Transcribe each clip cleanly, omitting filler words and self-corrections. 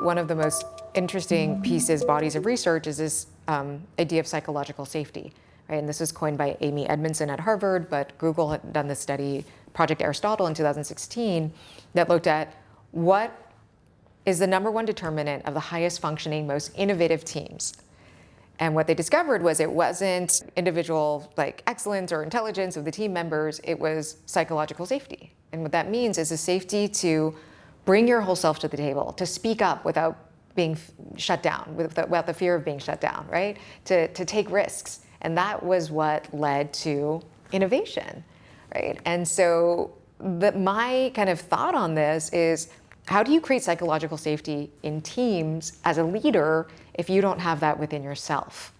one of the most interesting bodies of research is this idea of psychological safety, right? And this was coined by Amy Edmondson at Harvard, but Google had done this study, Project Aristotle in 2016, that looked at what is the number one determinant of the highest functioning, most innovative teams. And what they discovered was it wasn't individual excellence or intelligence of the team members, it was psychological safety. And what that means is the safety to bring your whole self to the table, to speak up without being shut down, without the fear of being shut down, right? To take risks. And that was what led to innovation, right? And so my kind of thought on this is, how do you create psychological safety in teams as a leader if you don't have that within yourself?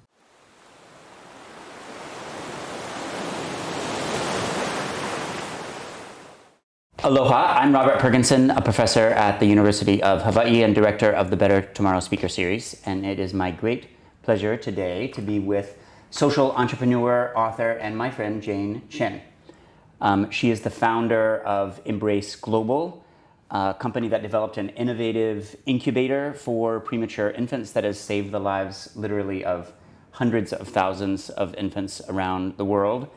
Aloha, I'm Robert Perkinson, a professor at the University of Hawaii and director of the Better Tomorrow Speaker Series. And it is my great pleasure today to be with social entrepreneur, author, and my friend Jane Chen. She is the founder of Embrace Global, a company that developed an innovative incubator for premature infants that has saved the lives literally of hundreds of thousands of infants around the world.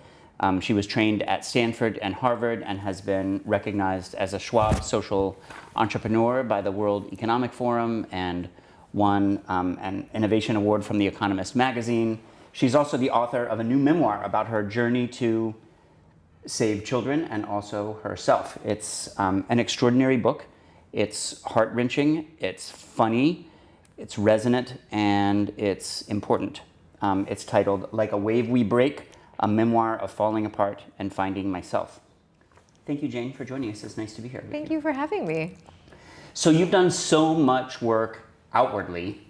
She was trained at Stanford and Harvard and has been recognized as a Schwab Social Entrepreneur by the World Economic Forum and won an Innovation Award from the Economist magazine. She's also the author of a new memoir about her journey to save children and also herself. It's an extraordinary book. It's heart-wrenching, it's funny, it's resonant, and it's important. It's titled Like a Wave We Break, a memoir of falling apart and finding myself. Thank you, Jane, for joining us. It's nice to be here. Thank you for having me. So you've done so much work outwardly,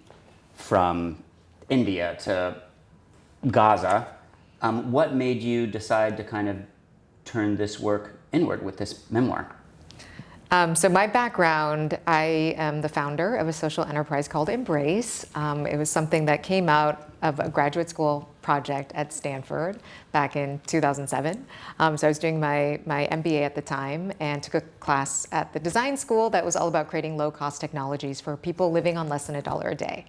from India to Gaza. What made you decide to kind of turn this work inward with this memoir? So my background, I am the founder of a social enterprise called Embrace. It was something that came out of a graduate school project at Stanford back in 2007. So I was doing my MBA at the time and took a class at the design school that was all about creating low-cost technologies for people living on less than $1 a day.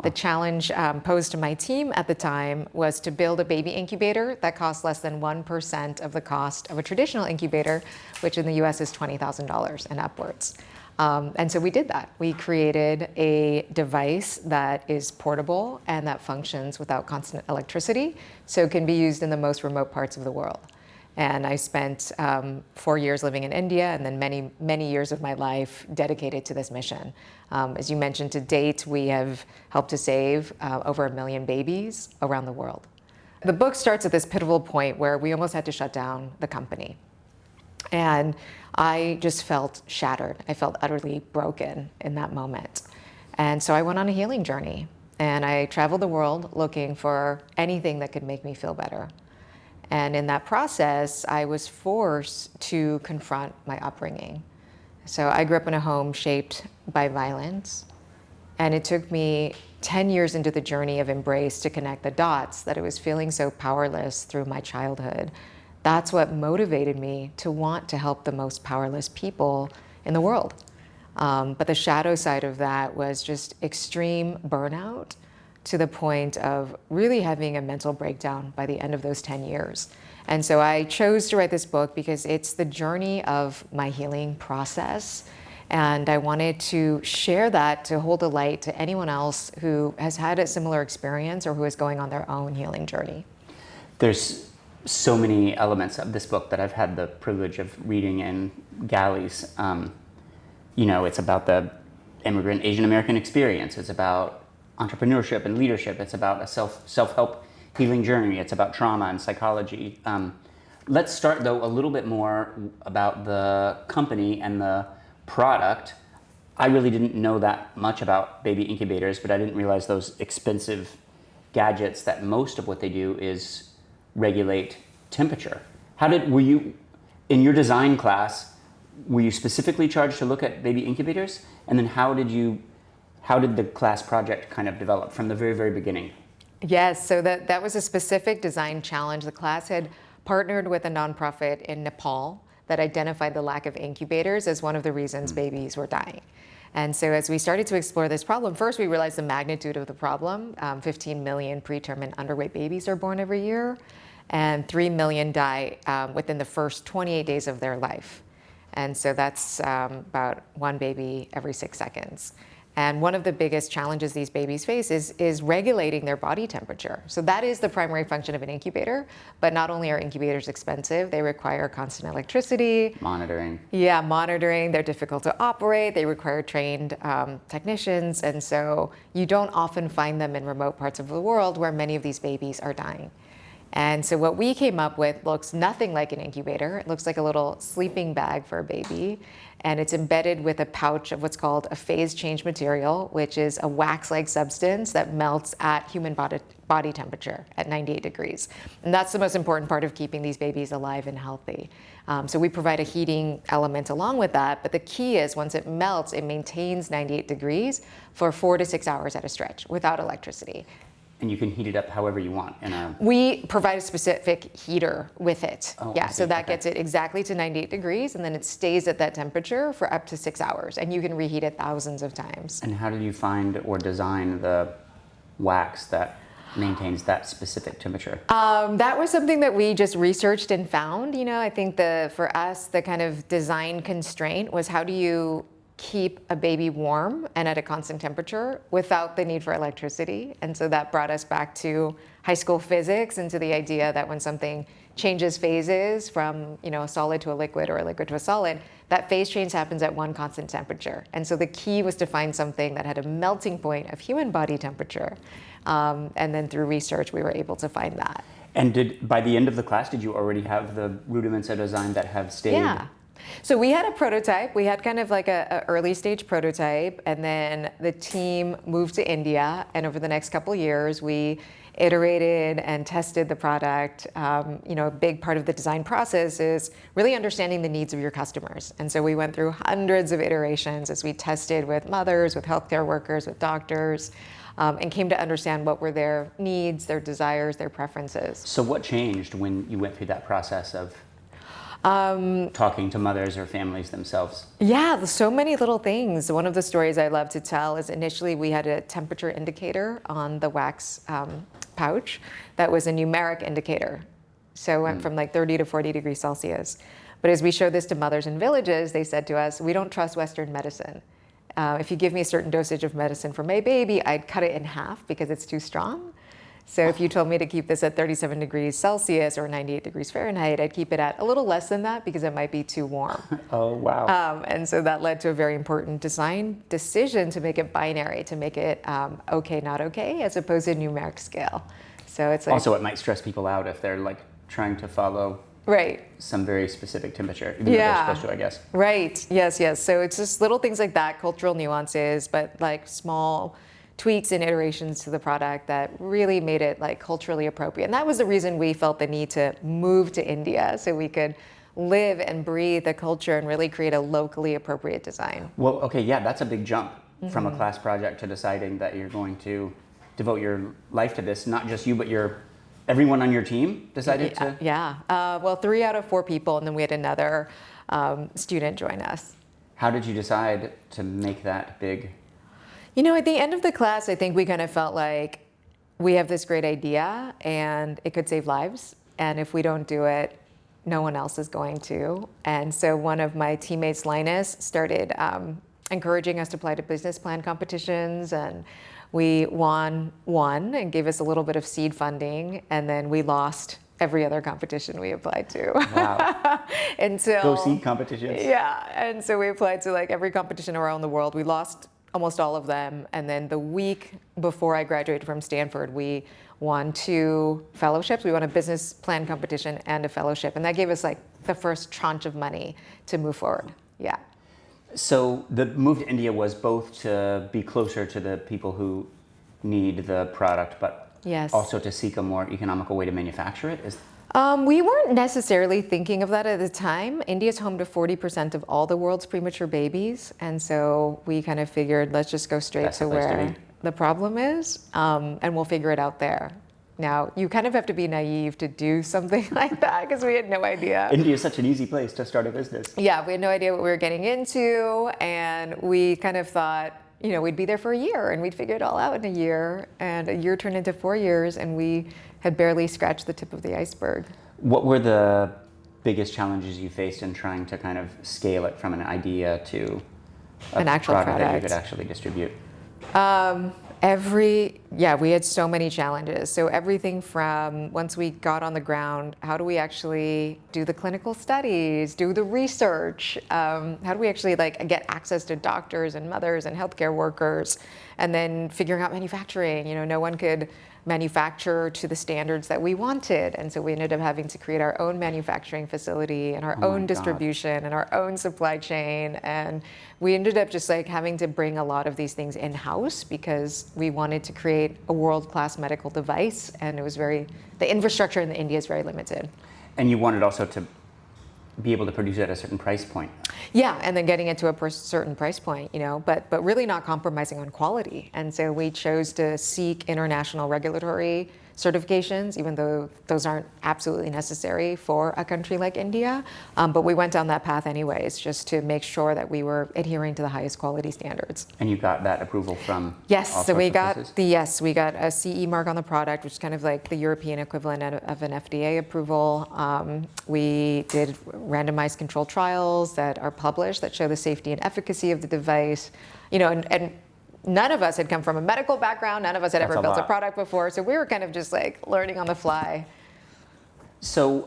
The challenge posed to my team at the time was to build a baby incubator that cost less than 1% of the cost of a traditional incubator, which in the US is $20,000 and upwards. And so we did that. We created a device that is portable and that functions without constant electricity, so it can be used in the most remote parts of the world. And I spent 4 years living in India and then many, many years of my life dedicated to this mission. As you mentioned, to date, we have helped to save over 1 million babies around the world. The book starts at this pivotal point where we almost had to shut down the company. And I just felt shattered. I felt utterly broken in that moment. And so I went on a healing journey. And I traveled the world looking for anything that could make me feel better. And in that process, I was forced to confront my upbringing. So I grew up in a home shaped by violence. And it took me 10 years into the journey of Embrace to connect the dots that I was feeling so powerless through my childhood. That's what motivated me to want to help the most powerless people in the world. But the shadow side of that was just extreme burnout, to the point of really having a mental breakdown by the end of those 10 years. And so I chose to write this book because it's the journey of my healing process. And I wanted to share that, to hold a light to anyone else who has had a similar experience or who is going on their own healing journey. There's so many elements of this book that I've had the privilege of reading in galleys. It's about the immigrant Asian American experience. It's about entrepreneurship and leadership. It's about a self-help healing journey. It's about trauma and psychology. Let's start, though, a little bit more about the company and the product. I really didn't know that much about baby incubators, but I didn't realize those expensive gadgets that most of what they do is regulate temperature. Were you, in your design class, were you specifically charged to look at baby incubators? And then how did the class project kind of develop from the very, very beginning? Yes, so that was a specific design challenge. The class had partnered with a nonprofit in Nepal that identified the lack of incubators as one of the reasons babies were dying. And so as we started to explore this problem, first we realized the magnitude of the problem. 15 million preterm and underweight babies are born every year, and 3 million die within the first 28 days of their life. And so that's about one baby every 6 seconds. And one of the biggest challenges these babies face is regulating their body temperature. So that is the primary function of an incubator. But not only are incubators expensive, they require constant electricity. Monitoring. Yeah, monitoring. They're difficult to operate. They require trained technicians. And so you don't often find them in remote parts of the world where many of these babies are dying. And so what we came up with looks nothing like an incubator. It looks like a little sleeping bag for a baby. And it's embedded with a pouch of what's called a phase change material, which is a wax-like substance that melts at human body temperature at 98 degrees. And that's the most important part of keeping these babies alive and healthy. So we provide a heating element along with that. But the key is once it melts, it maintains 98 degrees for 4 to 6 hours at a stretch without electricity. And you can heat it up however you want. We provide a specific heater with it. Oh, yeah, I see. so that Okay. gets it exactly to 98 degrees, and then it stays at that temperature for up to 6 hours, and you can reheat it thousands of times. And how did you find or design the wax that maintains that specific temperature? That was something that we just researched and found. I think for us, the kind of design constraint was how do you keep a baby warm and at a constant temperature without the need for electricity. And so that brought us back to high school physics and to the idea that when something changes phases from a solid to a liquid or a liquid to a solid, that phase change happens at one constant temperature. And so the key was to find something that had a melting point of human body temperature. And then through research, we were able to find that. And by the end of the class, did you already have the rudiments of design that have stayed? Yeah. So we had a prototype. We had kind of like a early stage prototype, and then the team moved to India. And over the next couple of years, we iterated and tested the product. A big part of the design process is really understanding the needs of your customers. And so we went through hundreds of iterations as we tested with mothers, with healthcare workers, with doctors, and came to understand what were their needs, their desires, their preferences. So what changed when you went through that process of talking to mothers or families themselves? Yeah, so many little things. One of the stories I love to tell is initially we had a temperature indicator on the wax pouch that was a numeric indicator. So it went from like 30 to 40 degrees Celsius. But as we showed this to mothers in villages, they said to us, we don't trust Western medicine. If you give me a certain dosage of medicine for my baby, I'd cut it in half because it's too strong. So if you told me to keep this at 37 degrees Celsius or 98 degrees Fahrenheit, I'd keep it at a little less than that because it might be too warm. Oh, wow. And so that led to a very important design decision to make it binary, to make it okay, not okay, as opposed to a numeric scale. So it's like, Also, it might stress people out if they're like trying to follow right. some very specific temperature, even though they're supposed to, I guess. Right. Yes. So it's just little things like that, cultural nuances, but like small tweaks and iterations to the product that really made it like culturally appropriate. And that was the reason we felt the need to move to India so we could live and breathe the culture and really create a locally appropriate design. Well, okay, yeah, that's a big jump from a class project to deciding that you're going to devote your life to this. Not just you, but everyone on your team decided to? Yeah. Well, 3 out of 4 people, and then we had another student join us. How did you decide to make that big? At the end of the class, I think we kind of felt like we have this great idea and it could save lives. And if we don't do it, no one else is going to. And so one of my teammates, Linus, started encouraging us to apply to business plan competitions. And we won one and gave us a little bit of seed funding. And then we lost every other competition we applied to. Wow. Until, Go seed competitions. Yeah. And so we applied to like every competition around the world. We lost almost all of them. And then the week before I graduated from Stanford, we won 2 fellowships. We won a business plan competition and a fellowship. And that gave us like the first tranche of money to move forward. Yeah. So the move to India was both to be closer to the people who need the product, but Yes. also to seek a more economical way to manufacture it? We weren't necessarily thinking of that at the time. India is home to 40% of all the world's premature babies. And so we kind of figured, let's just go straight That's to the place to where be. the problem is, and we'll figure it out there. Now, you kind of have to be naive to do something like that because we had no idea. India is such an easy place to start a business. Yeah, we had no idea what we were getting into, and we kind of thought, we'd be there for a year and we'd figure it all out in a year, and a year turned into 4 years, and we had barely scratched the tip of the iceberg. What were the biggest challenges you faced in trying to kind of scale it from an idea to an actual product that you could actually distribute? We had so many challenges. So everything from once we got on the ground, how do we actually do the clinical studies, do the research? How do we actually get access to doctors and mothers and healthcare workers? And then figuring out manufacturing. No one could manufacture to the standards that we wanted. And so we ended up having to create our own manufacturing facility and our own distribution and our own supply chain. And we ended up just having to bring a lot of these things in-house because we wanted to create a world-class medical device. And the infrastructure in India is very limited. And you wanted also to be able to produce at a certain price point. Yeah, and then getting it to a certain price point, but really not compromising on quality. And so we chose to seek international regulatory certifications, even though those aren't absolutely necessary for a country like India. But we went down that path anyways, just to make sure that we were adhering to the highest quality standards. And you got that approval from Yes, so we got we got a CE mark on the product, which is kind of like the European equivalent of an FDA approval. We did randomized controlled trials that are published that show the safety and efficacy of the device, and none of us had come from a medical background. None of us had ever built a product before. So we were kind of just learning on the fly. So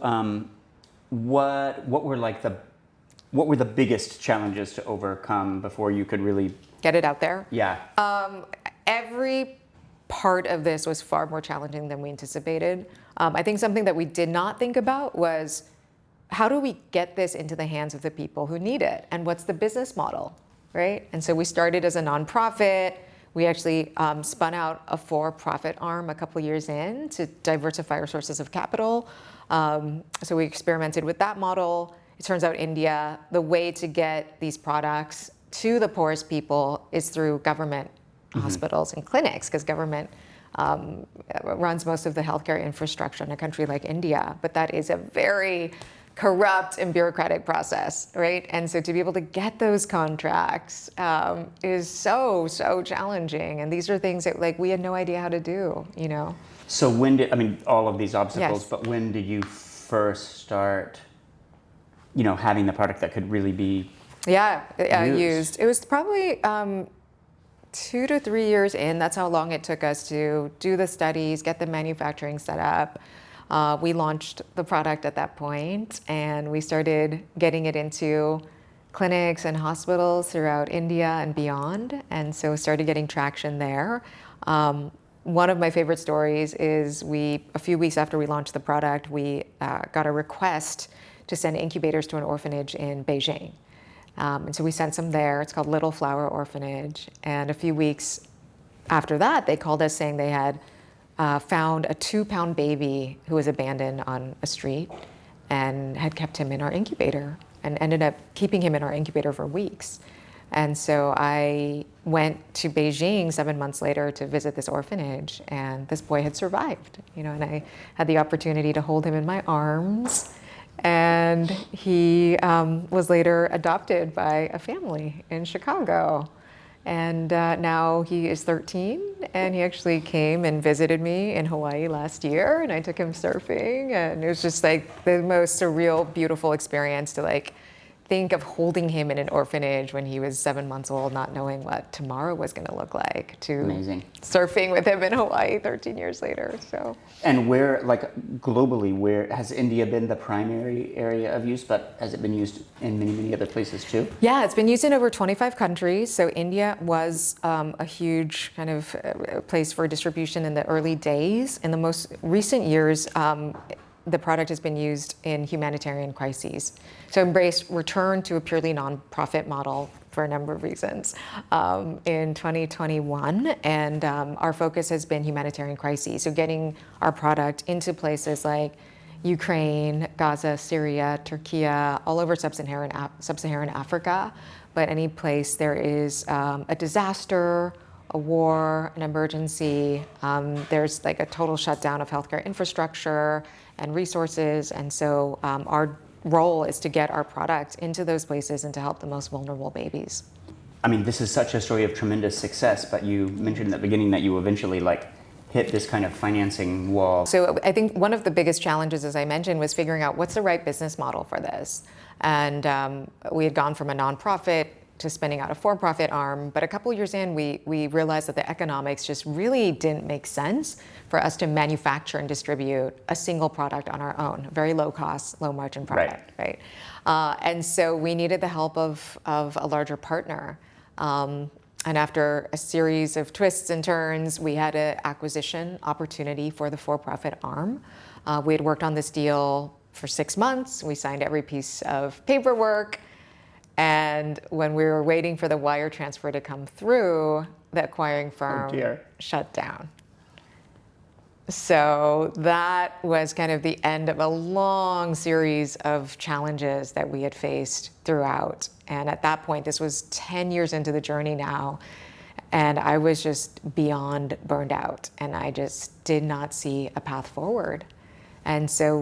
what were the biggest challenges to overcome before you could really get it out there? Yeah. Every part of this was far more challenging than we anticipated. I think something that we did not think about was, how do we get this into the hands of the people who need it? And what's the business model? Right? And so we started as a nonprofit. We actually spun out a for-profit arm a couple years in to diversify our sources of capital. So we experimented with that model. It turns out India, the way to get these products to the poorest people is through government hospitals and clinics, because government runs most of the healthcare infrastructure in a country like India. But that is a very corrupt and bureaucratic process, right? And so to be able to get those contracts is so challenging. And these are things that we had no idea how to do, So all of these obstacles, yes. But when did you first start, having the product that could really be used? It was probably 2 to 3 years in. That's how long it took us to do the studies, get the manufacturing set up. We launched the product at that point, and we started getting it into clinics and hospitals throughout India and beyond, and so started getting traction there. One of my favorite stories is a few weeks after we launched the product, we got a request to send incubators to an orphanage in Beijing. And so we sent some there. It's called Little Flower Orphanage. And a few weeks after that, they called us saying they had found a 2-pound baby who was abandoned on a street and had kept him in our incubator and ended up keeping him in our incubator for weeks. And so I went to Beijing 7 months later to visit this orphanage, and this boy had survived, and I had the opportunity to hold him in my arms. And he was later adopted by a family in Chicago. And now he is 13, and he actually came and visited me in Hawaii last year, and I took him surfing, and it was just the most surreal, beautiful experience to think of holding him in an orphanage when he was 7 months old, not knowing what tomorrow was going to look like, to Amazing. Surfing with him in Hawaii 13 years later. So. And where, globally, where has India been the primary area of use, but has it been used in many other places too? Yeah, it's been used in over 25 countries. So India was a huge kind of place for distribution in the early days. In the most recent years, the product has been used in humanitarian crises. So Embrace returned to a purely nonprofit model for a number of reasons in 2021, and our focus has been humanitarian crises. So getting our product into places like Ukraine, Gaza, Syria, Turkey, all over sub-Saharan Africa, but any place there is a disaster a war, an emergency. There's like a total shutdown of healthcare infrastructure and resources. And so our role is to get our product into those places and to help the most vulnerable babies. I mean, this is such a story of tremendous success, but you mentioned at the beginning that you eventually hit this kind of financing wall. So I think one of the biggest challenges, as I mentioned, was figuring out what's the right business model for this. And we had gone from a nonprofit to spinning out a for-profit arm, but a couple years in, we realized that the economics just really didn't make sense for us to manufacture and distribute a single product on our own, very low cost, low margin product, right? And so we needed the help of a larger partner. And after a series of twists and turns, we had an acquisition opportunity for the for-profit arm. We had worked on this deal for 6 months. We signed every piece of paperwork. And when we were waiting for the wire transfer to come through, the acquiring firm shut down. So that was kind of the end of a long series of challenges that we had faced throughout. And at that point, this was 10 years into the journey now, and I was just beyond burned out, and I just did not see a path forward. And so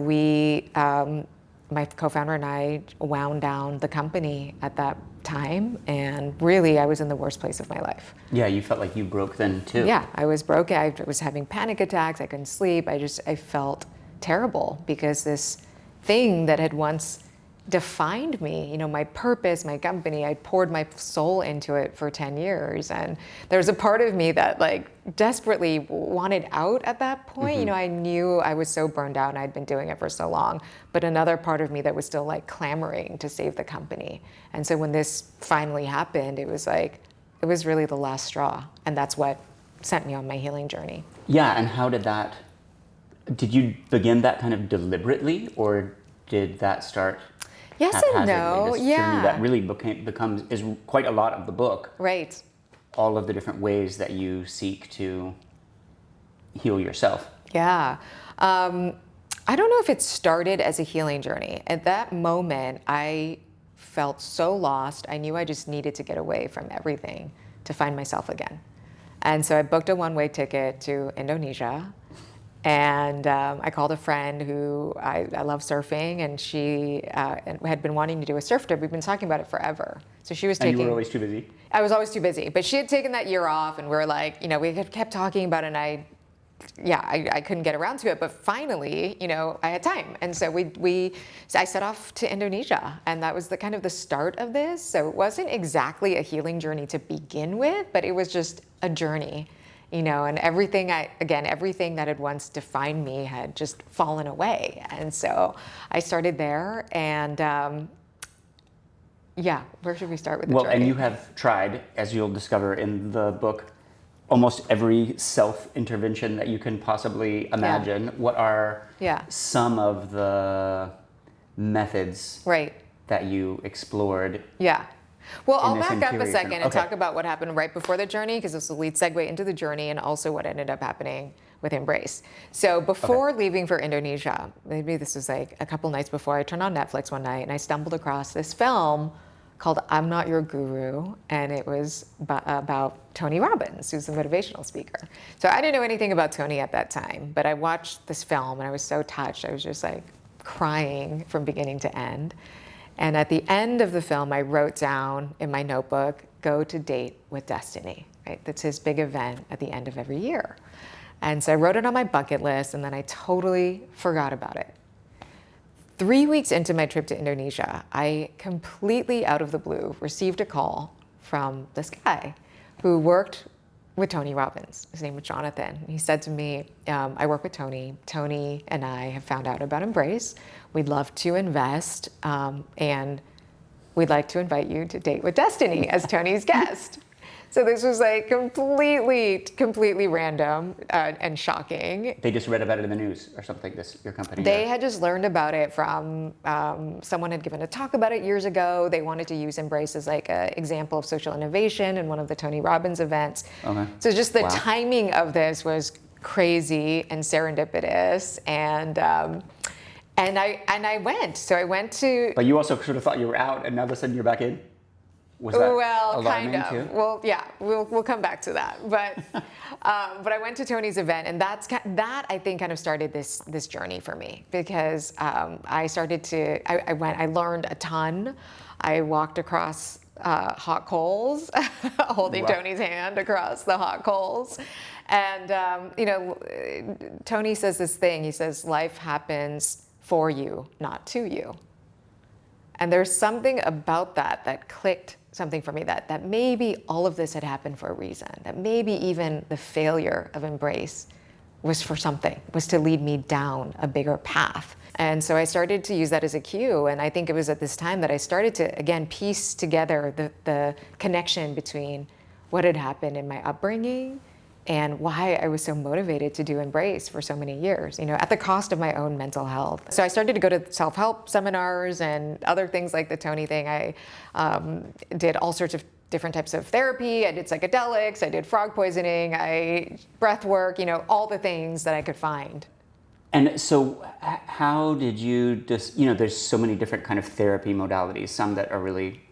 my co-founder and I wound down the company at that time, and really I was in the worst place of my life. Yeah, you felt like you broke then too. Yeah, I was broken. I was having panic attacks. I couldn't sleep. I felt terrible because this thing that had once defined me, my purpose, my company, I poured my soul into it for 10 years. And there was a part of me that desperately wanted out at that point. I knew I was so burned out and I'd been doing it for so long, but another part of me that was still clamoring to save the company. And so when this finally happened, it was really the last straw. And that's what sent me on my healing journey. Yeah, and did you begin that kind of deliberately, or did that start yes and no? This yeah. journey that really is quite a lot of the book. Right. All of the different ways that you seek to heal yourself. Yeah. I don't know if it started as a healing journey. At that moment, I felt so lost. I knew I just needed to get away from everything to find myself again. And so I booked a one-way ticket to Indonesia. And I called a friend who I love surfing, and she had been wanting to do a surf trip. We've been talking about it forever. So she was taking. And you were always too busy? I was always too busy. But she had taken that year off, and we were we kept talking about it, and I couldn't get around to it. But finally, I had time. And so I set off to Indonesia, and that was the kind of the start of this. So it wasn't exactly a healing journey to begin with, but it was just a journey. And everything that had once defined me had just fallen away. And so I started there, and where should we start with the journey? Well, and you have tried, as you'll discover in the book, almost every self-intervention that you can possibly imagine. Yeah. What are Yeah. some of the methods that you explored? Yeah. Well, I'll back up a interior second journey? and talk about what happened right before the journey, because this will lead segue into the journey and also what ended up happening with Embrace. So before leaving for Indonesia, maybe this was a couple nights before, I turned on Netflix one night and I stumbled across this film called I'm Not Your Guru, and it was about Tony Robbins, who's a motivational speaker. So I didn't know anything about Tony at that time, but I watched this film and I was so touched. I was just crying from beginning to end. And at the end of the film, I wrote down in my notebook, go to Date with Destiny, right? That's his big event at the end of every year. And so I wrote it on my bucket list, and then I totally forgot about it. 3 weeks into my trip to Indonesia, I completely out of the blue received a call from this guy who worked with Tony Robbins. His name was Jonathan. He said to me, I work with Tony. Tony and I have found out about Embrace. We'd love to invest, and we'd like to invite you to Date with Destiny as Tony's guest. So this was completely random and shocking. They just read about it in the news or something, your company? They had just learned about it from, someone had given a talk about it years ago. They wanted to use Embrace as an example of social innovation in one of the Tony Robbins events. Okay. So just the timing of this was crazy and serendipitous, and I went. So I went to. But you also sort of thought you were out, and now all of a sudden you're back in? Was that well, alarming kind of. too? Well, yeah, we'll come back to that. But I went to Tony's event, and that I think kind of started this journey for me, because I learned a ton. I walked across hot coals, holding Wow. Tony's hand across the hot coals. And, Tony says this thing, he says, life happens for you, not to you. And there's something about that clicked something for me, that maybe all of this had happened for a reason, that maybe even the failure of Embrace was for something, was to lead me down a bigger path. And so I started to use that as a cue. And I think it was at this time that I started to, again, piece together the connection between what had happened in my upbringing and why I was so motivated to do Embrace for so many years, at the cost of my own mental health. So I started to go to self-help seminars and other things like the Tony thing. I did all sorts of different types of therapy. I did psychedelics, I did frog poisoning, breath work, all the things that I could find. And so how did you there's so many different kind of therapy modalities, some that are really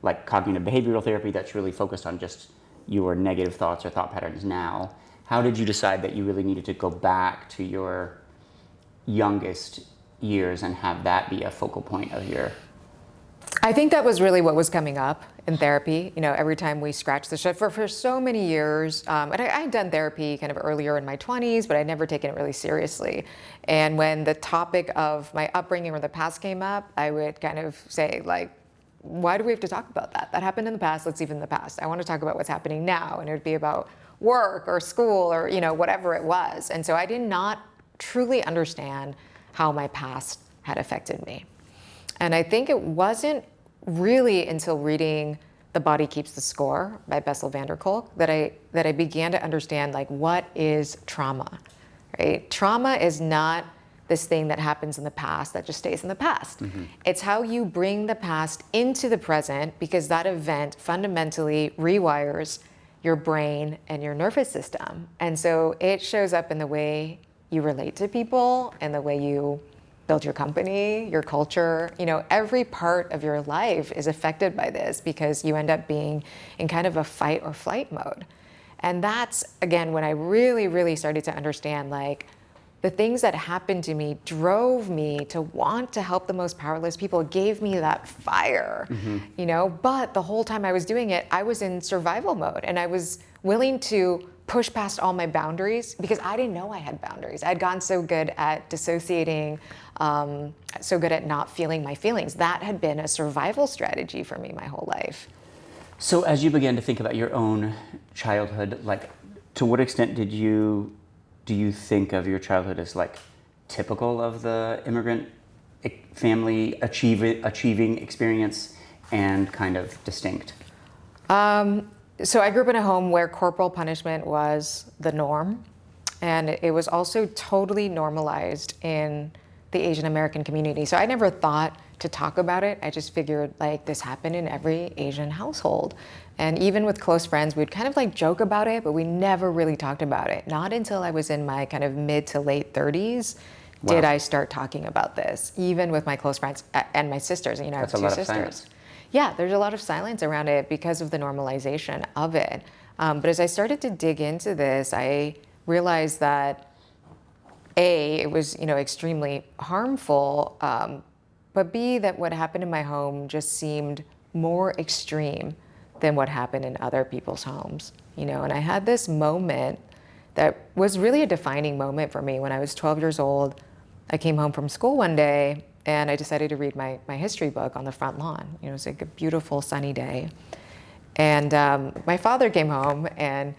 like cognitive behavioral therapy that's really focused on just your negative thoughts or thought patterns now. How did you decide that you really needed to go back to your youngest years and have that be a focal point of your... I think that was really what was coming up in therapy. Every time we scratched the surface for so many years, and I had done therapy kind of earlier in my 20s, but I'd never taken it really seriously. And when the topic of my upbringing or the past came up, I would kind of say, like, why do we have to talk about that? That happened in the past, let's leave it in the past. I want to talk about what's happening now. And it would be about work or school or, whatever it was. And so I did not truly understand how my past had affected me. And I think it wasn't really until reading The Body Keeps the Score by Bessel van der Kolk that I began to understand, like, what is trauma, right? Trauma is not this thing that happens in the past that just stays in the past. Mm-hmm. It's how you bring the past into the present, because that event fundamentally rewires your brain and your nervous system. And so it shows up in the way you relate to people and the way you build your company, your culture. Every part of your life is affected by this, because you end up being in kind of a fight or flight mode. And that's, again, when I really, really started to understand, like, the things that happened to me drove me to want to help the most powerless people. It gave me that fire, but the whole time I was doing it, I was in survival mode, and I was willing to push past all my boundaries because I didn't know I had boundaries. I'd gotten so good at dissociating, so good at not feeling my feelings. That had been a survival strategy for me my whole life. So as you began to think about your own childhood, like, to what extent do you think of your childhood as, like, typical of the immigrant family achieving experience and kind of distinct? So I grew up in a home where corporal punishment was the norm, and it was also totally normalized in the Asian American community. So I never thought to talk about it. I just figured, like, this happened in every Asian household. And even with close friends, we'd kind of like joke about it, but we never really talked about it. Not until I was in my kind of mid to late 30s did I start talking about this, even with my close friends and my sisters. I have two sisters. Silence. Yeah, there's a lot of silence around it because of the normalization of it. But as I started to dig into this, I realized that A, it was extremely harmful, but B, that what happened in my home just seemed more extreme than what happened in other people's homes. And I had this moment that was really a defining moment for me when I was 12 years old. I came home from school one day and I decided to read my history book on the front lawn. It was like a beautiful sunny day. And my father came home and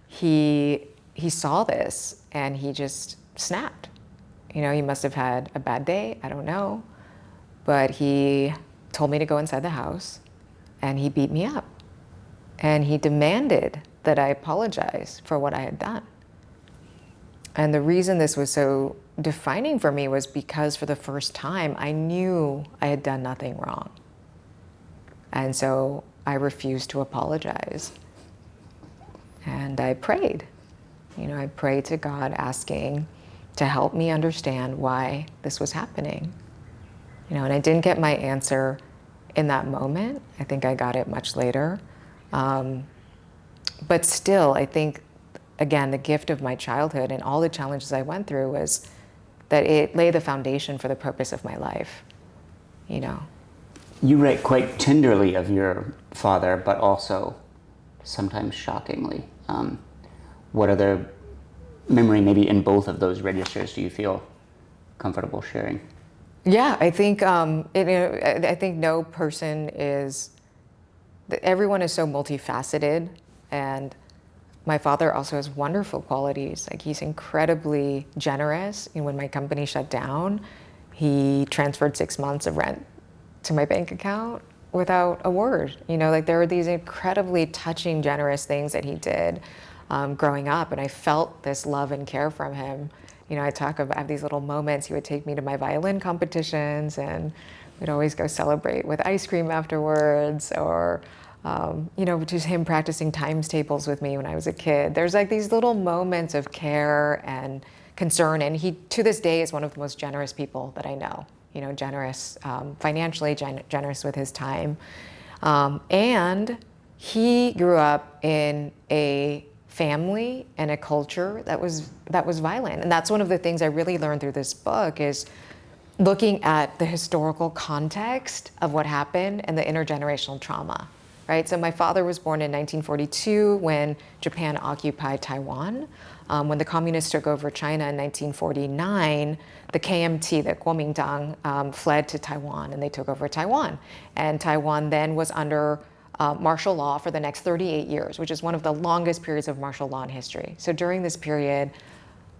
he saw this and he just snapped. He must have had a bad day, I don't know. But he told me to go inside the house and he beat me up. And he demanded that I apologize for what I had done. And the reason this was so defining for me was because for the first time, I knew I had done nothing wrong. And so I refused to apologize. And I prayed. I prayed to God asking to help me understand why this was happening. And I didn't get my answer in that moment. I think I got it much later. But still, I think, again, the gift of my childhood and all the challenges I went through was that it laid the foundation for the purpose of my life, you know. You write quite tenderly of your father, but also sometimes shockingly. What other memory, maybe in both of those registers, do you feel comfortable sharing? Yeah, I think I think no person is. Everyone is so multifaceted, and my father also has wonderful qualities. Like, he's incredibly generous. And when my company shut down, he transferred 6 months of rent to my bank account without a word. You know, like, there were these incredibly touching, generous things that he did growing up, and I felt this love and care from him. You know, I have these little moments. He would take me to my violin competitions, and we'd always go celebrate with ice cream afterwards, or you know, just him practicing times tables with me when I was a kid. There's like these little moments of care and concern, and he, to this day, is one of the most generous people that I know. You know, generous financially, generous with his time. And he grew up in a family and a culture that was violent. And that's one of the things I really learned through this book, is looking at the historical context of what happened and the intergenerational trauma, right? So my father was born in 1942 when Japan occupied Taiwan. When the communists took over China in 1949, the KMT, the Kuomintang, fled to Taiwan, and they took over Taiwan. And Taiwan then was under martial law for the next 38 years, which is one of the longest periods of martial law in history. So during this period,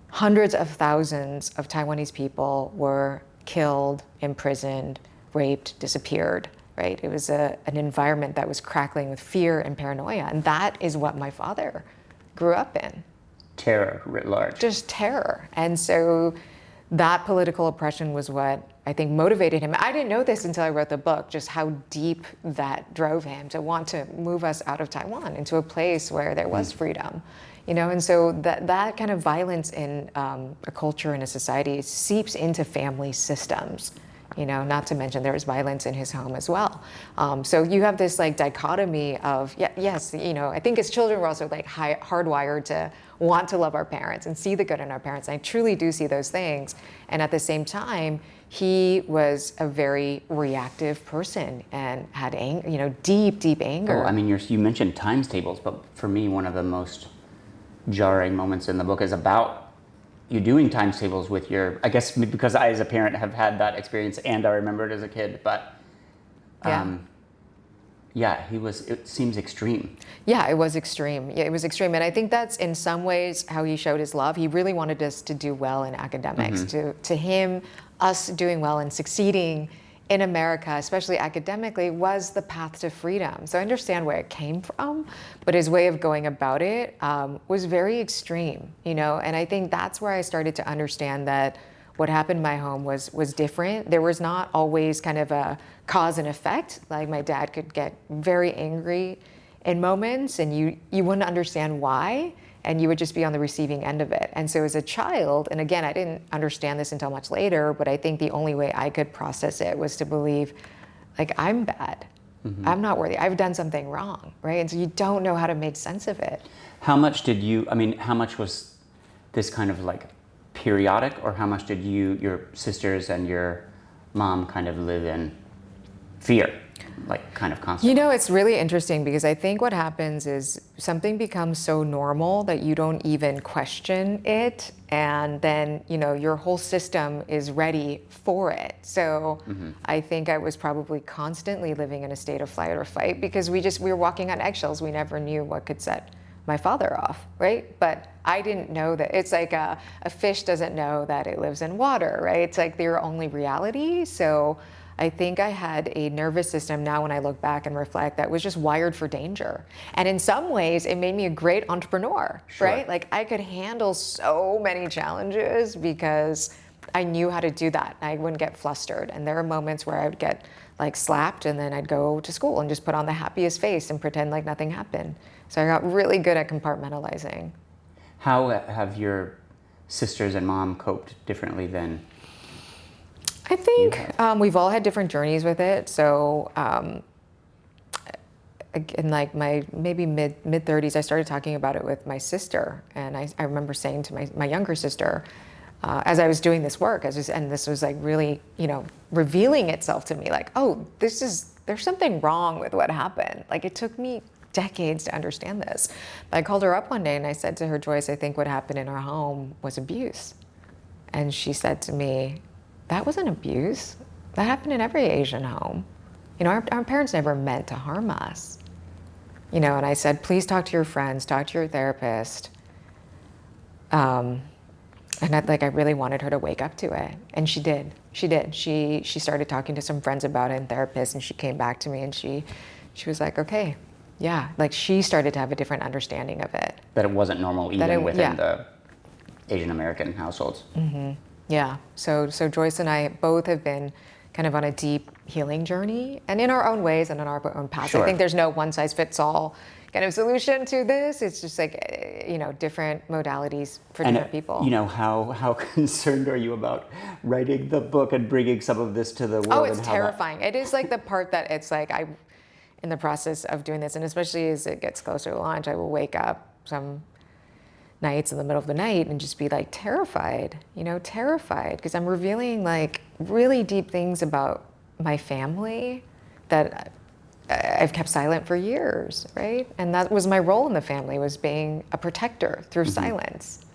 hundreds of thousands of Taiwanese people were killed, imprisoned, raped, disappeared, right? It was an environment that was crackling with fear and paranoia. And that is what my father grew up in. Terror writ large. Just terror. And so that political oppression was what I think motivated him. I didn't know this until I wrote the book, just how deep that drove him to want to move us out of Taiwan into a place where there was freedom. You know, and so that kind of violence in a culture and a society seeps into family systems. You know, not to mention there was violence in his home as well. So you have this like dichotomy of, yes, you know, I think as children we're also like hardwired to want to love our parents and see the good in our parents. And I truly do see those things. And at the same time, he was a very reactive person and had deep anger. Oh, I mean, you mentioned times tables, but for me, one of the most jarring moments in the book is about you doing times tables with your, I guess because I as a parent have had that experience and I remember it as a kid, but it seems extreme. Yeah, it was extreme. Yeah, it was extreme. And I think that's in some ways how he showed his love. He really wanted us to do well in academics. To him, us doing well and succeeding in America, especially academically, was the path to freedom. So I understand where it came from, but his way of going about it was very extreme, you know? And I think that's where I started to understand that what happened in my home was different. There was not always kind of a cause and effect. Like, my dad could get very angry in moments, and you wouldn't understand why, and you would just be on the receiving end of it. And so as a child, and again, I didn't understand this until much later, but I think the only way I could process it was to believe, like, I'm bad. I'm not worthy. I've done something wrong, right? And so you don't know how to make sense of it. How much was this kind of like periodic, or how much did your sisters and your mom kind of live in fear, like kind of constantly? You know, it's really interesting because I think what happens is something becomes so normal that you don't even question it, and then, you know, your whole system is ready for it. So I think I was probably constantly living in a state of flight or fight because we were walking on eggshells. We never knew what could set my father off, right? But I didn't know that. It's like a fish doesn't know that it lives in water, right? It's like their only reality. So I think I had a nervous system now when I look back and reflect that was just wired for danger. And in some ways, it made me a great entrepreneur, right? Like, I could handle so many challenges because I knew how to do that. I wouldn't get flustered. And there are moments where I would get like slapped, and then I'd go to school and just put on the happiest face and pretend like nothing happened. So I got really good at compartmentalizing. How have your sisters and mom coped differently than? I think we've all had different journeys with it. So in like my maybe mid 30s, I started talking about it with my sister. And I remember saying to my younger sister, as I was doing this work, and this was like really, revealing itself to me, like, oh, there's something wrong with what happened. Like, it took me decades to understand this. But I called her up one day and I said to her, Joyce, I think what happened in our home was abuse. And she said to me, that wasn't abuse. That happened in every Asian home. Our parents never meant to harm us. And I said, please talk to your friends, talk to your therapist. And I really wanted her to wake up to it. And she did. She did. She started talking to some friends about it and therapists, and she came back to me and she was like, okay, yeah. Like, she started to have a different understanding of it. That it wasn't normal even within the Asian American households. Mm-hmm. Yeah. So Joyce and I both have been kind of on a deep healing journey, and in our own ways and on our own paths. Sure. I think there's no one size fits all kind of solution to this. It's just like, different modalities for different people. How concerned are you about writing the book and bringing some of this to the world? Oh, it's terrifying. It is like the part that it's like in the process of doing this, and especially as it gets closer to launch, I will wake up some nights in the middle of the night and just be like terrified, because I'm revealing like really deep things about my family that I've kept silent for years, right? And that was my role in the family, was being a protector through silence.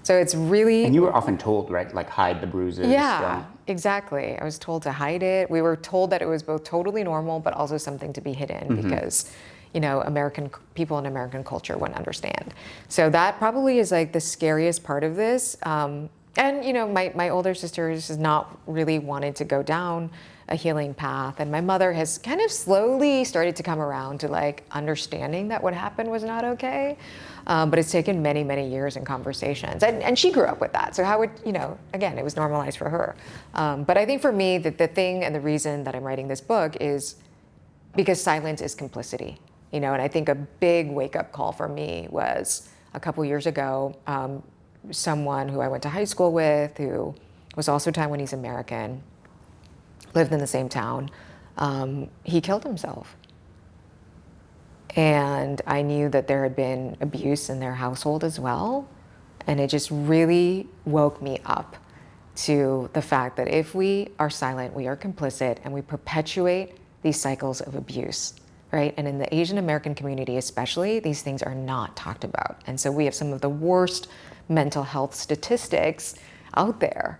So it's really... And you were often told, right, like hide the bruises. Yeah, exactly. I was told to hide it. We were told that it was both totally normal, but also something to be hidden because, American people in American culture wouldn't understand. So that probably is like the scariest part of this. And, my older sister has not really wanted to go down a healing path. And my mother has kind of slowly started to come around to like understanding that what happened was not okay. But it's taken many, many years and conversations. And she grew up with that. So how would, again, it was normalized for her. But I think for me, the thing and the reason that I'm writing this book is because silence is complicity. And I think a big wake-up call for me was a couple years ago, someone who I went to high school with, who was also Taiwanese American, lived in the same town, he killed himself. And I knew that there had been abuse in their household as well. And it just really woke me up to the fact that if we are silent, we are complicit, and we perpetuate these cycles of abuse, right? And in the Asian American community especially, these things are not talked about. And so we have some of the worst mental health statistics out there,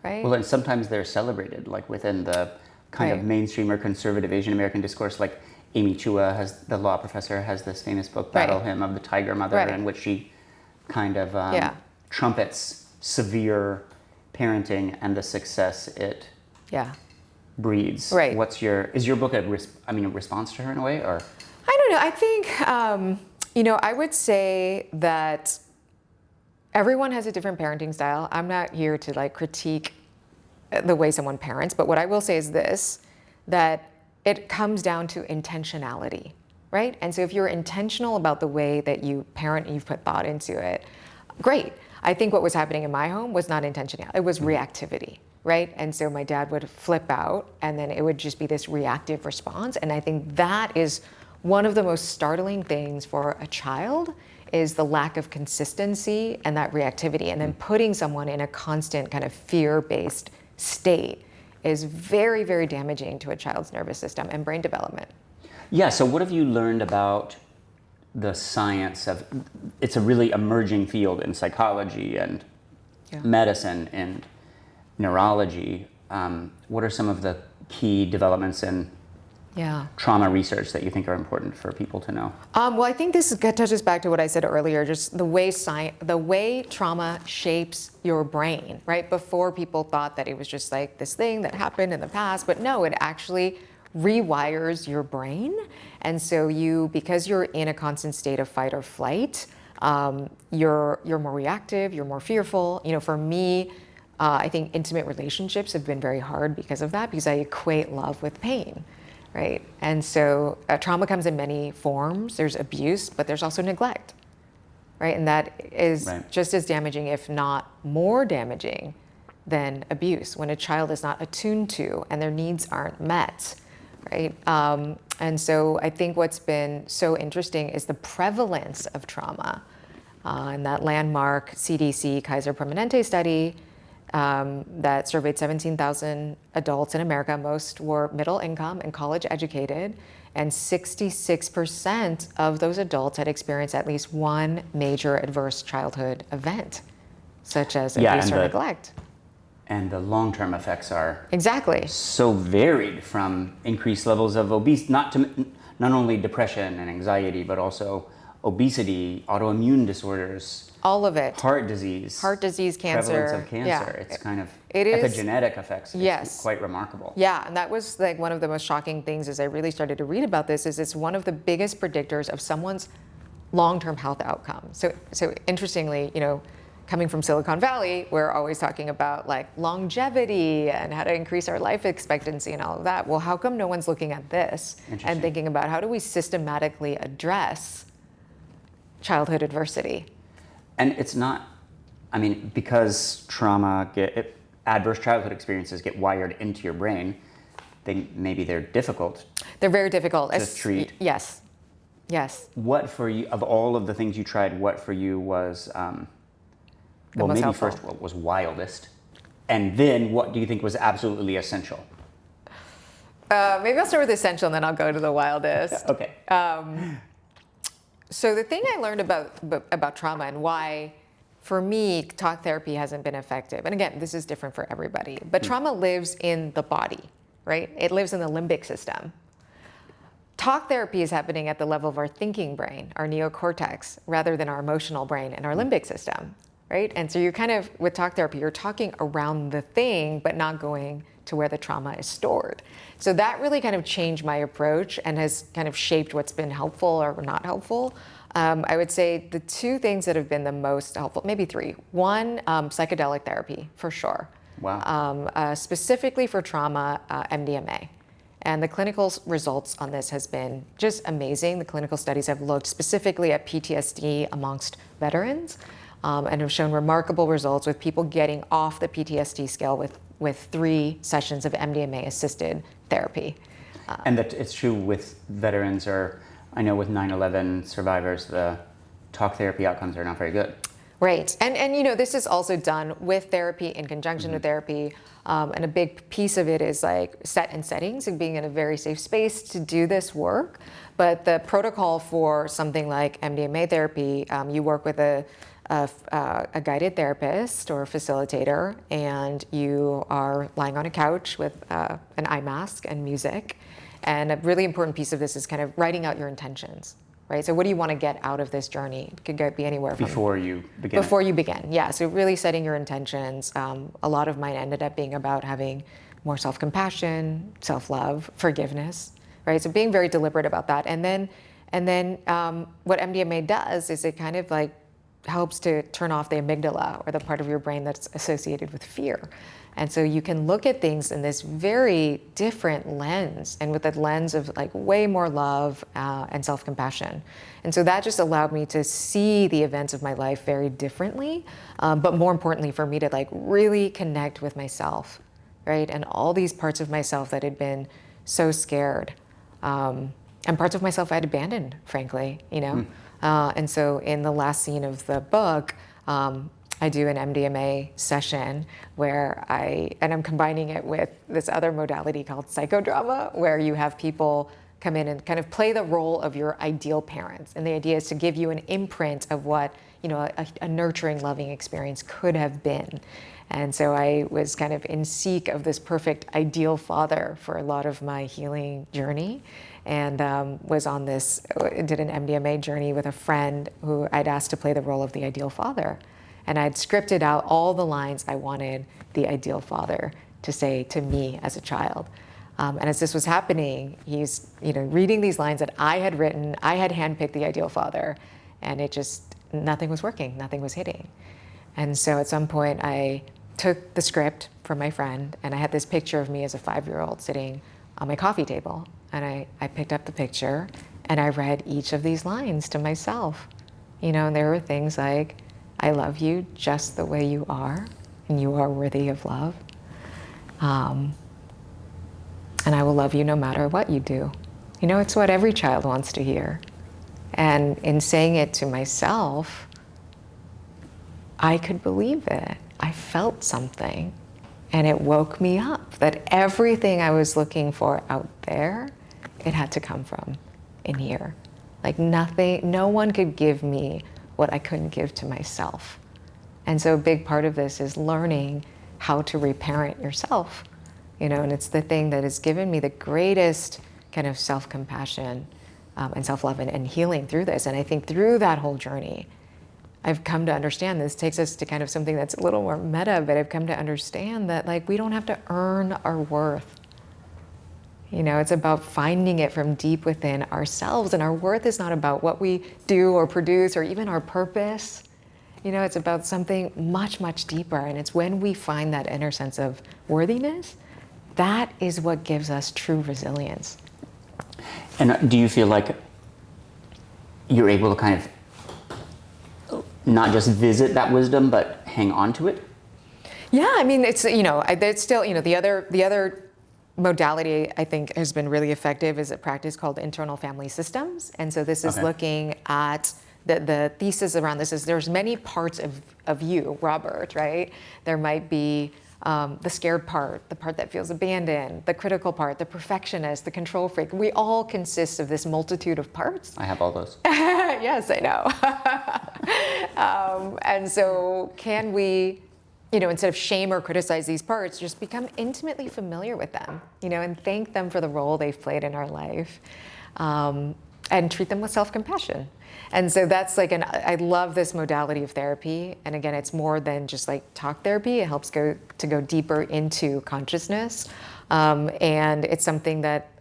right? Well, and sometimes they're celebrated, like within the kind of mainstream or conservative Asian American discourse. Like Amy Chua, the law professor, has this famous book, Battle Hymn of the Tiger Mother, in which she kind of trumpets severe parenting and the success it breeds. Right. Is your book a response to her in a way, or? I don't know. I think, I would say that everyone has a different parenting style. I'm not here to like critique the way someone parents, but what I will say is this, that it comes down to intentionality, right? And so if you're intentional about the way that you parent and you've put thought into it, great. I think what was happening in my home was not intentional. It was reactivity, right? And so my dad would flip out, and then it would just be this reactive response. And I think that is one of the most startling things for a child, is the lack of consistency and that reactivity. And then putting someone in a constant kind of fear-based state is very, very damaging to a child's nervous system and brain development. Yeah, so what have you learned about the science of, it's a really emerging field in psychology and medicine and neurology. What are some of the key developments in trauma research that you think are important for people to know? Well, I think this touches back to what I said earlier, just the way trauma shapes your brain, right? Before, people thought that it was just like this thing that happened in the past, but no, it actually rewires your brain. And so because you're in a constant state of fight or flight, you're more reactive, you're more fearful. For me, I think intimate relationships have been very hard because of that, because I equate love with pain. Right? And so trauma comes in many forms. There's abuse, but there's also neglect, right? And that is just as damaging, if not more damaging, than abuse, when a child is not attuned to and their needs aren't met, right? And so I think what's been so interesting is the prevalence of trauma. In that landmark CDC Kaiser Permanente study that surveyed 17,000 adults in America, most were middle income and college educated, and 66% of those adults had experienced at least one major adverse childhood event, such as abuse or neglect. And the long-term effects are exactly so varied, from increased levels of obesity, not only depression and anxiety, but also obesity, autoimmune disorders, all of it, heart disease, cancer, prevalence of cancer. Yeah. It's kind of it is, epigenetic effects. Yes. It's quite remarkable. Yeah, and that was like one of the most shocking things as I really started to read about this, is it's one of the biggest predictors of someone's long-term health outcomes. So interestingly, coming from Silicon Valley, we're always talking about like longevity and how to increase our life expectancy and all of that. Well, how come no one's looking at this and thinking about how do we systematically address childhood adversity? And it's not, because adverse childhood experiences get wired into your brain, maybe they're difficult. They're very difficult to treat. Yes. What for you, of all of the things you tried, what for you was, maybe helpful. First what was wildest? And then what do you think was absolutely essential? Maybe I'll start with essential and then I'll go to the wildest. Okay. So the thing I learned about trauma and why, for me, talk therapy hasn't been effective, and again, this is different for everybody, but trauma lives in the body, right? It lives in the limbic system. Talk therapy is happening at the level of our thinking brain, our neocortex, rather than our emotional brain and our limbic system, right? And so you're kind of, with talk therapy, you're talking around the thing, but not going to where the trauma is stored. So that really kind of changed my approach and has kind of shaped what's been helpful or not helpful. I would say the two things that have been the most helpful, maybe three. One, psychedelic therapy, for sure. Wow. Specifically for trauma, MDMA. And the clinical results on this has been just amazing. The clinical studies have looked specifically at PTSD amongst veterans and have shown remarkable results with people getting off the PTSD scale with 3 sessions of MDMA-assisted therapy. And that it's true with veterans, or I know with 9/11 survivors, the talk therapy outcomes are not very good. Right, and this is also done with therapy, in conjunction with therapy, and a big piece of it is like set and settings and being in a very safe space to do this work. But the protocol for something like MDMA therapy, you work with a guided therapist or facilitator, and you are lying on a couch with an eye mask and music. And a really important piece of this is kind of writing out your intentions, right? So what do you want to get out of this journey? It could be anywhere from... Before you begin. Before you begin, yeah. So really setting your intentions. A lot of mine ended up being about having more self-compassion, self-love, forgiveness, right? So being very deliberate about that. And then what MDMA does is it kind of like helps to turn off the amygdala, or the part of your brain that's associated with fear. And so you can look at things in this very different lens, and with a lens of like way more love and self-compassion. And so that just allowed me to see the events of my life very differently, but more importantly for me to like really connect with myself, right? And all these parts of myself that had been so scared, and parts of myself I'd abandoned, frankly, And so in the last scene of the book, I do an MDMA session where I'm combining it with this other modality called psychodrama, where you have people come in and kind of play the role of your ideal parents. And the idea is to give you an imprint of what, a nurturing, loving experience could have been. And so I was kind of in seek of this perfect ideal father for a lot of my healing journey, and did an MDMA journey with a friend who I'd asked to play the role of the ideal father. And I'd scripted out all the lines I wanted the ideal father to say to me as a child. And as this was happening, he's reading these lines that I had written. I had handpicked the ideal father, and nothing was working, nothing was hitting. And so at some point I took the script from my friend, and I had this picture of me as a 5-year-old sitting on my coffee table. And I picked up the picture and I read each of these lines to myself. And there were things like, I love you just the way you are. and you are worthy of love. And I will love you no matter what you do. You know, it's what every child wants to hear. And in saying it to myself, I could believe it. I felt something. And it woke me up that everything I was looking for out there, it had to come from in here. Like nothing, no one could give me what I couldn't give to myself. And so a big part of this is learning how to reparent yourself, you know, and it's the thing that has given me the greatest kind of self-compassion and self-love and healing through this. And I think through that whole journey, I've come to understand, this takes us to kind of something that's a little more meta, but I've come to understand that like we don't have to earn our worth. You know, it's about finding it from deep within ourselves, and our worth is not about what we do or produce or even our purpose. You know, it's about something much, much deeper, and it's when we find that inner sense of worthiness, that is what gives us true resilience. And do you feel like you're able to kind of not just visit that wisdom, but hang on to it? Yeah, I mean, it's, you know, it's still, you know, the other modality I think has been really effective is a practice called internal family systems. And so this is looking at the thesis around this is there's many parts of you, Robert, right? There might be the scared part, the part that feels abandoned, the critical part, the perfectionist, the control freak. We all consist of this multitude of parts. I have all those. Yes, I know. And so can we, you know, instead of shame or criticize these parts, just become intimately familiar with them, you know, and thank them for the role they've played in our life, and treat them with self-compassion. And so that's like I love this modality of therapy. And again, it's more than just like talk therapy. It helps go deeper into consciousness. And it's something that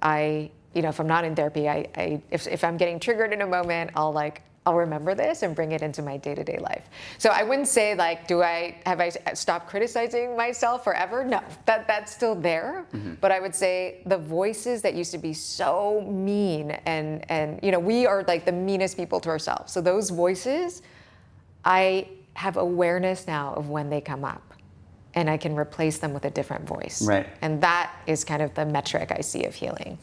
you know, if I'm not in therapy, if I'm getting triggered in a moment, I'll remember this and bring it into my day-to-day life. So I wouldn't say like, have I stopped criticizing myself forever? No, that's still there. Mm-hmm. But I would say the voices that used to be so mean and you know, we are like the meanest people to ourselves. So those voices, I have awareness now of when they come up, and I can replace them with a different voice. Right. And that is kind of the metric I see of healing.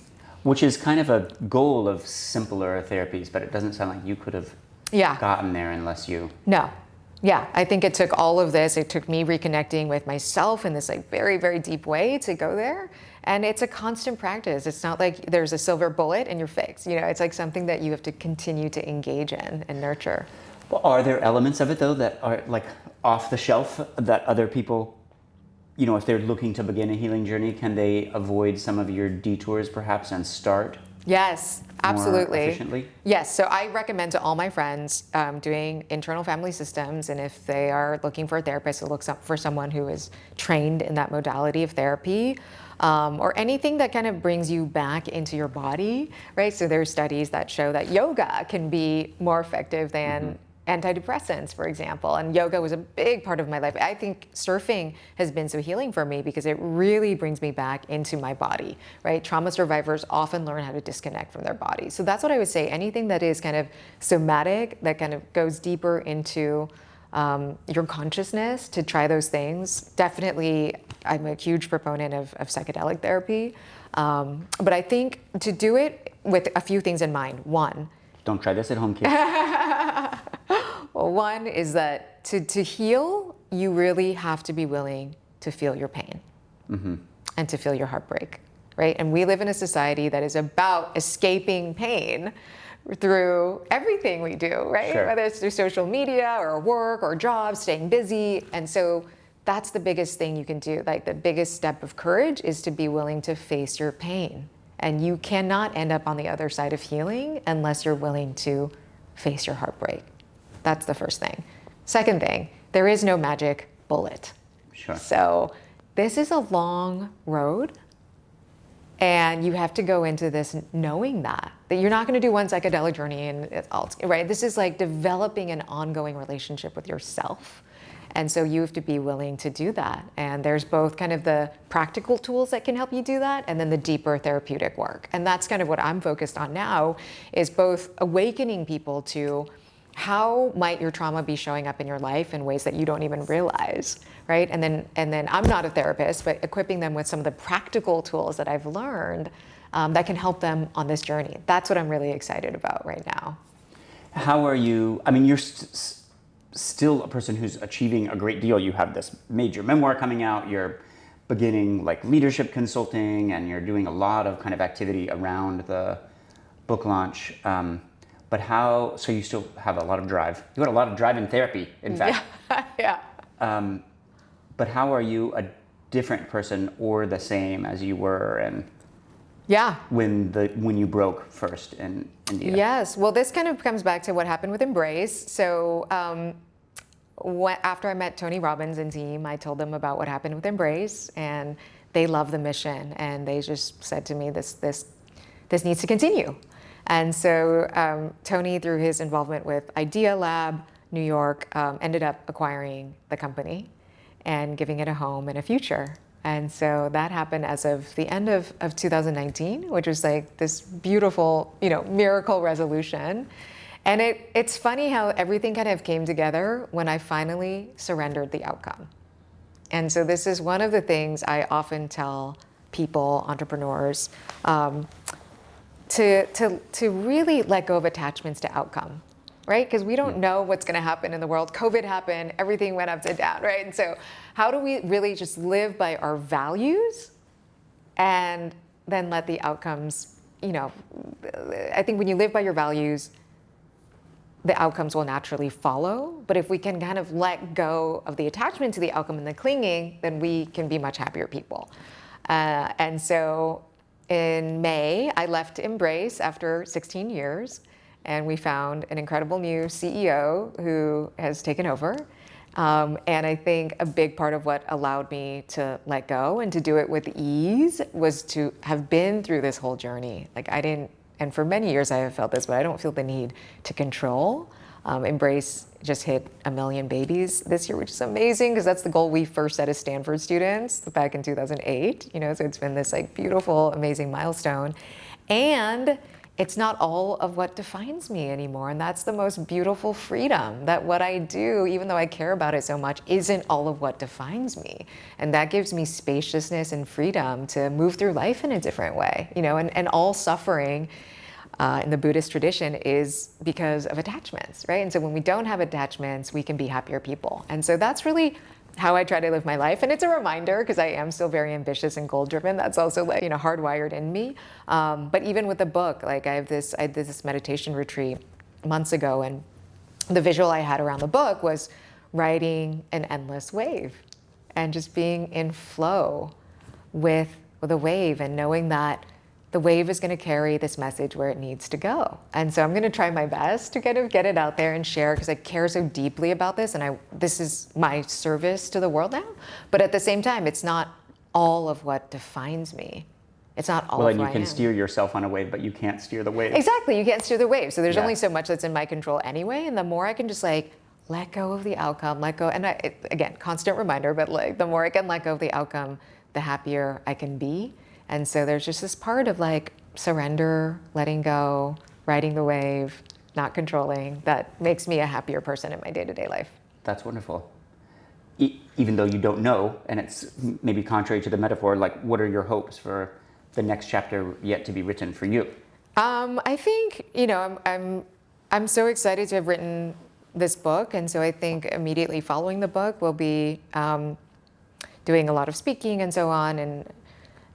Which is kind of a goal of simpler therapies, but it doesn't sound like you could have gotten there unless you... No. Yeah, I think it took all of this. It took me reconnecting with myself in this like very, very deep way to go there. And it's a constant practice. It's not like there's a silver bullet and you're fixed. You know, it's like something that you have to continue to engage in and nurture. Well, are there elements of it though that are like off the shelf that other people, you know, if they're looking to begin a healing journey, can they avoid some of your detours perhaps and start? Yes, absolutely. More efficiently? Yes, so I recommend to all my friends doing internal family systems, and if they are looking for a therapist, to look for someone who is trained in that modality of therapy, or anything that kind of brings you back into your body, right? So there's studies that show that yoga can be more effective than antidepressants, for example, and yoga was a big part of my life. I think surfing has been so healing for me because it really brings me back into my body, right? Trauma survivors often learn how to disconnect from their body. So that's what I would say. Anything that is kind of somatic, that kind of goes deeper into your consciousness, to try those things. Definitely, I'm a huge proponent of psychedelic therapy. But I think to do it with a few things in mind. One, don't try this at home, kids. Well, one is that to heal, you really have to be willing to feel your pain and to feel your heartbreak, right? And we live in a society that is about escaping pain through everything we do, right? Sure. Whether it's through social media or work or jobs, staying busy. And so that's the biggest thing you can do. Like the biggest step of courage is to be willing to face your pain. And you cannot end up on the other side of healing unless you're willing to face your heartbreak. That's the first thing. Second thing, there is no magic bullet. Sure. So this is a long road, and you have to go into this knowing that you're not going to do one psychedelic journey and it's all, right? This is like developing an ongoing relationship with yourself. And so you have to be willing to do that. And there's both kind of the practical tools that can help you do that, and then the deeper therapeutic work. And that's kind of what I'm focused on now, is both awakening people to how might your trauma be showing up in your life in ways that you don't even realize, right? And then I'm not a therapist, but equipping them with some of the practical tools that I've learned that can help them on this journey. That's what I'm really excited about right now. How are you? I mean, you're still a person who's achieving a great deal. You have this major memoir coming out. You're beginning like leadership consulting, and you're doing a lot of kind of activity around the book launch. But how? So you still have a lot of drive. You had a lot of drive in therapy, in fact. Yeah. But how are you a different person or the same as you were and Yeah. when you broke first in India? Yes. Well, this kind of comes back to what happened with Embrace. So after I met Tony Robbins and team, I told them about what happened with Embrace, and they love the mission, and they just said to me, this needs to continue. And so Tony, through his involvement with Idea Lab New York, ended up acquiring the company and giving it a home and a future. And so that happened as of the end of 2019, which was like this beautiful, miracle resolution. And it's funny how everything kind of came together when I finally surrendered the outcome. And so this is one of the things I often tell people, entrepreneurs, to really let go of attachments to outcome, right? Because we don't know what's going to happen in the world. COVID happened, everything went upside down, right? And so how do we really just live by our values and then let the outcomes, I think when you live by your values, the outcomes will naturally follow. But if we can kind of let go of the attachment to the outcome and the clinging, then we can be much happier people. And so in May, I left Embrace after 16 years. And we found an incredible new CEO who has taken over. And I think a big part of what allowed me to let go and to do it with ease was to have been through this whole journey. And for many years I have felt this, but I don't feel the need to control. Embrace just hit 1 million babies this year, which is amazing because that's the goal we first set as Stanford students back in 2008. So it's been this beautiful, amazing milestone. And it's not all of what defines me anymore. And that's the most beautiful freedom, that what I do, even though I care about it so much, isn't all of what defines me. And that gives me spaciousness and freedom to move through life in a different way. And all suffering in the Buddhist tradition is because of attachments, right? And so when we don't have attachments, we can be happier people. And so that's really how I try to live my life. And it's a reminder, because I am still very ambitious and goal-driven. That's also hardwired in me. But even with the book, I did this meditation retreat months ago, and the visual I had around the book was riding an endless wave and just being in flow with a wave and knowing that the wave is going to carry this message where it needs to go. And so I'm going to try my best to kind of get it out there and share, because I care so deeply about this, and this is my service to the world now. But at the same time, it's not all of what defines me. It's not all of who I am. Well, and you can steer yourself on a wave, but you can't steer the wave. Exactly, you can't steer the wave. So there's only so much that's in my control anyway, and the more I can just let go of the outcome, let go, and again, constant reminder, but the more I can let go of the outcome, the happier I can be. And so there's just this part of surrender, letting go, riding the wave, not controlling, that makes me a happier person in my day-to-day life. That's wonderful. Even though you don't know, and it's maybe contrary to the metaphor, what are your hopes for the next chapter yet to be written for you? I think, I'm so excited to have written this book. And so I think immediately following the book, we'll be doing a lot of speaking and so on. And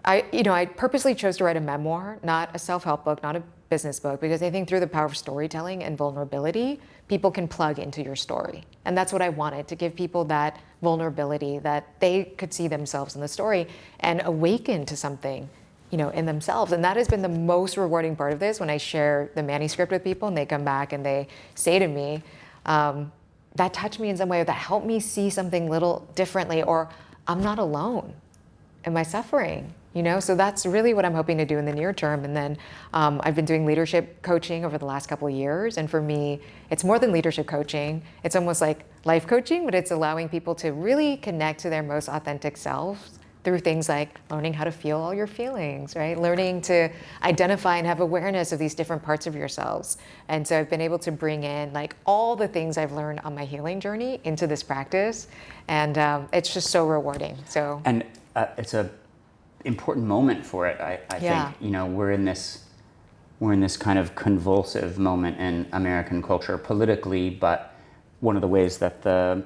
I purposely chose to write a memoir, not a self-help book, not a business book, because I think through the power of storytelling and vulnerability, people can plug into your story. And that's what I wanted, to give people that vulnerability, that they could see themselves in the story and awaken to something, in themselves. And that has been the most rewarding part of this, when I share the manuscript with people and they come back and they say to me, that touched me in some way, or that helped me see something little differently, or I'm not alone in my suffering. So that's really what I'm hoping to do in the near term. And then I've been doing leadership coaching over the last couple of years. And for me, it's more than leadership coaching. It's almost like life coaching, but it's allowing people to really connect to their most authentic selves through things like learning how to feel all your feelings, right? Learning to identify and have awareness of these different parts of yourselves. And so I've been able to bring in like all the things I've learned on my healing journey into this practice. And it's just so rewarding. So And it's a important moment for it. I Yeah. think, we're in this kind of convulsive moment in American culture politically, but one of the ways that the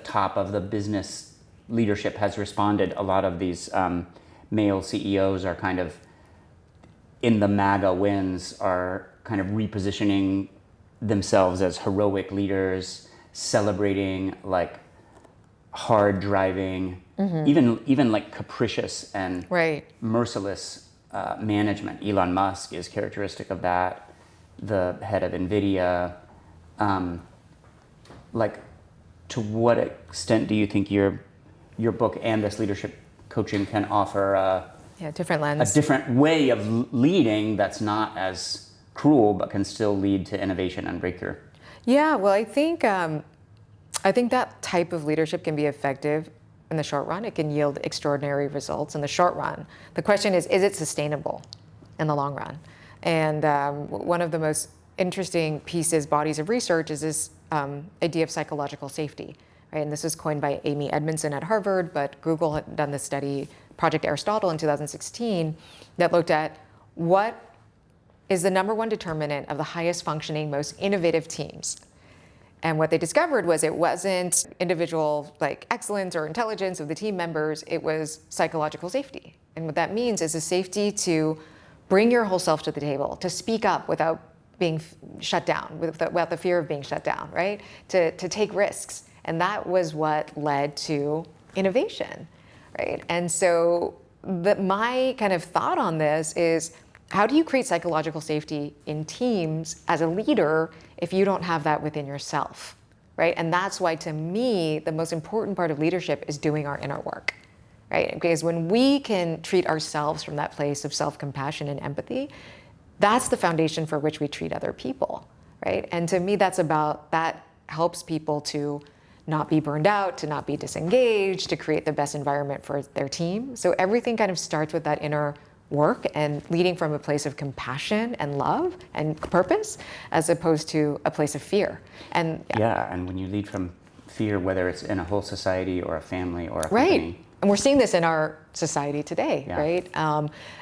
top of the business leadership has responded, a lot of these male CEOs are kind of in the MAGA wins, are kind of repositioning themselves as heroic leaders, celebrating like hard driving, even like capricious and Right. merciless management. Elon Musk is characteristic of that. The head of NVIDIA. Like, to what extent do you think your book and this leadership coaching can offer Different a lens. different way of leading that's not as cruel, but can still lead to innovation and breakthrough? Yeah, well, I think that type of leadership can be effective in the short run. It can yield extraordinary results in the short run. The question is it sustainable in the long run? And one of the most interesting bodies of research is this idea of psychological safety, right? And this was coined by Amy Edmondson at Harvard, but Google had done this study, Project Aristotle in 2016, that looked at what is the number one determinant of the highest functioning, most innovative teams. And what they discovered was it wasn't individual like excellence or intelligence of the team members, it was psychological safety. And what that means is a safety to bring your whole self to the table, to speak up without being shut down, without the fear of being shut down, right? To take risks. And that was what led to innovation, right? And so my kind of thought on this is, how do you create psychological safety in teams as a leader if you don't have that within yourself, right? And that's why, to me, the most important part of leadership is doing our inner work, right? Because when we can treat ourselves from that place of self-compassion and empathy, that's the foundation for which we treat other people, right? And to me, that helps people to not be burned out, to not be disengaged, to create the best environment for their team. So everything kind of starts with that inner work and leading from a place of compassion and love and purpose, as opposed to a place of fear. And and when you lead from fear, whether it's in a whole society or a family or a right. company. And we're seeing this in our society today, right?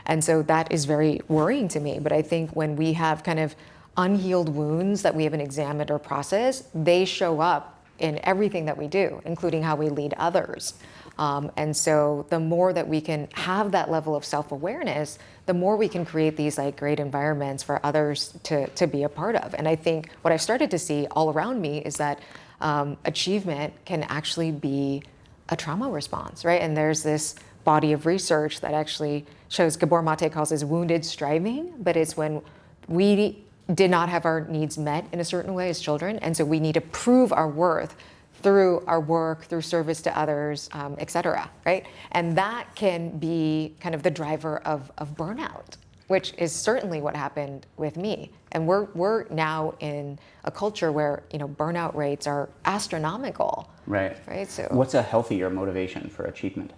And so that is very worrying to me. But I think when we have kind of unhealed wounds that we haven't examined or processed, they show up in everything that we do, including how we lead others. And so the more that we can have that level of self-awareness, the more we can create these like great environments for others to be a part of. And I think what I've started to see all around me is that achievement can actually be a trauma response, right? And there's this body of research that actually shows, Gabor Mate calls this wounded striving, but it's when we did not have our needs met in a certain way as children, and so we need to prove our worth through our work, through service to others, et cetera, right? And that can be kind of the driver of burnout, which is certainly what happened with me. And we're now in a culture where burnout rates are astronomical. Right. Right. So what's a healthier motivation for achievement?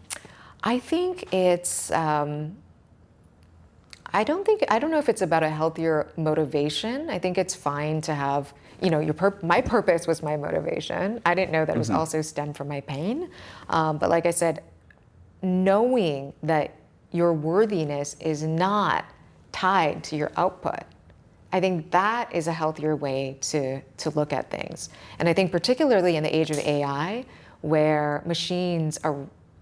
I think it's. I don't know if it's about a healthier motivation. I think it's fine to have. My purpose was my motivation. I didn't know that it was also stemmed from my pain. But like I said, knowing that your worthiness is not tied to your output, I think that is a healthier way to look at things. And I think particularly in the age of AI, where machines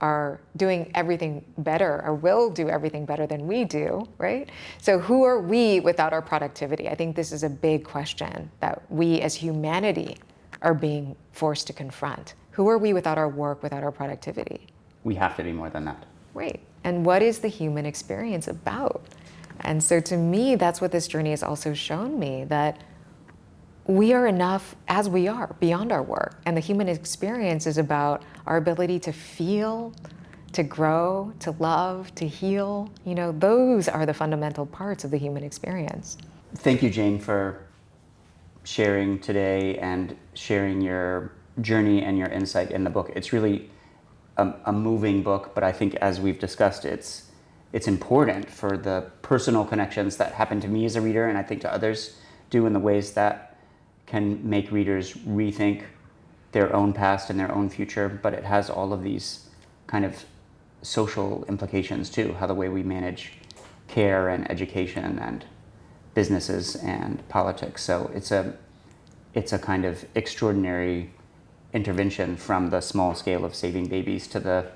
are doing everything better or will do everything better than we do, right? So who are we without our productivity? I think this is a big question that we as humanity are being forced to confront. Who are we without our work, without our productivity? We have to be more than that. Right. And what is the human experience about? And so to me, that's what this journey has also shown me, that we are enough as we are, beyond our work. And the human experience is about our ability to feel, to grow, to love, to heal. Those are the fundamental parts of the human experience. Thank you, Jane, for sharing today and sharing your journey and your insight in the book. It's really a moving book, but I think as we've discussed, it's important for the personal connections that happen to me as a reader, and I think to others do, in the ways that can make readers rethink their own past and their own future. But it has all of these kind of social implications too, how the way we manage care and education and businesses and politics. So it's a kind of extraordinary intervention from the small scale of saving babies to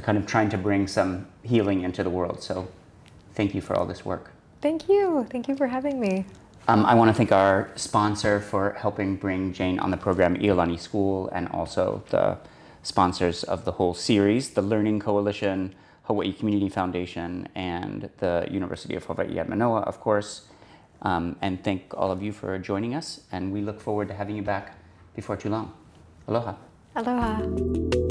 kind of trying to bring some healing into the world. So thank you for all this work. Thank you. Thank you for having me. I want to thank our sponsor for helping bring Jane on the program, Iolani School, and also the sponsors of the whole series, the Learning Coalition, Hawaii Community Foundation, and the University of Hawaii at Manoa, of course. And thank all of you for joining us, and we look forward to having you back before too long. Aloha. Aloha.